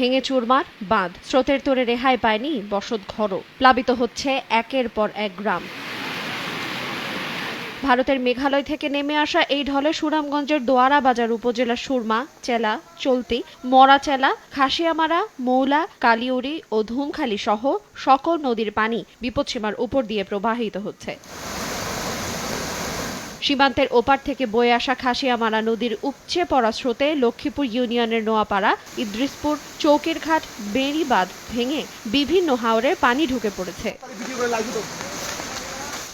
ভেঙে চুরমার বাঁধ, স্রোতের তোড়ে রেহাই পায়নি বসত ঘরও। প্লাবিত হচ্ছে একের পর এক গ্রাম। ভারতের মেঘালয় থেকে নেমে আসা এই ঢলে সুনামগঞ্জের দোয়ারা বাজার উপজেলার সুরমা, চেলা, চলতি, মরাচেলা, খাসিয়ামারা, মৌলা, কালিউরি ও ধুমখালি সহ সকল নদীর পানি বিপদসীমার উপর দিয়ে প্রবাহিত হচ্ছে। সীমান্তের ওপার থেকে বয়ে আসা খাসিয়ামারা নদীর উপচে পড়া স্রোতে লক্ষ্মীপুর ইউনিয়নের নোয়াপাড়া, ইদ্রিসপুর, চৌকিরঘাট, বেড়িবাঁধ ভেঙে বিভিন্ন হাওরে পানি ঢুকে পড়েছে।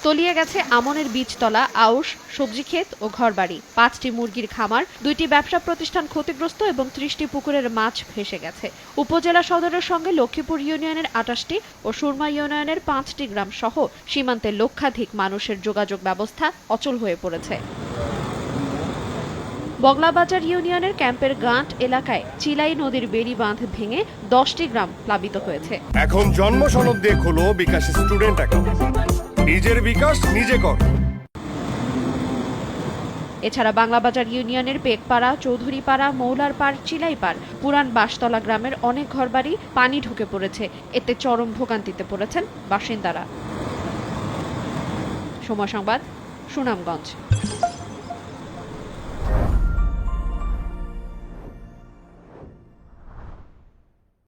তলিয়ে গেছে আমনের বীজতলা, আউশ, সবজি ক্ষেত ও ঘরবাড়ি। ৫টি মুরগির খামার, ২টি ব্যবসা প্রতিষ্ঠান ক্ষতিগ্রস্ত এবং ৩০টি পুকুরের মাছ ভেসে গেছে। উপজেলা সদরের সঙ্গে লক্ষ্মীপুর ইউনিয়নের ২৮টি ও সুরমা ইউনিয়নের ৫টি গ্রাম সহ সীমান্তের লক্ষাধিক মানুষের যোগাযোগ ব্যবস্থা অচল হয়ে পড়েছে। বগলাবাজার ইউনিয়নের ক্যাম্পের গাঁট এলাকায় চিলাই নদীর বেড়ি বাঁধ ভেঙে 10টি গ্রাম প্লাবিত হয়েছে। এখন জন্ম সনদ দিয়ে খোলো বিকাশ স্টুডেন্ট অ্যাকাউন্ট। নিজের বিকাশ নিজে কর। এছাড়া বাংলাবাজার ইউনিয়নের পেকপাড়া, চৌধুরীপাড়া, মৌলারপাড়, চিলাইপাড়, পুরান বাসতলা গ্রামের অনেক ঘরবাড়ি পানি ঢুকে পড়েছে। এতে চরম ভোগান্তিতে পড়েছেন বাসিন্দারা। সময় সংবাদ, সুনামগঞ্জ।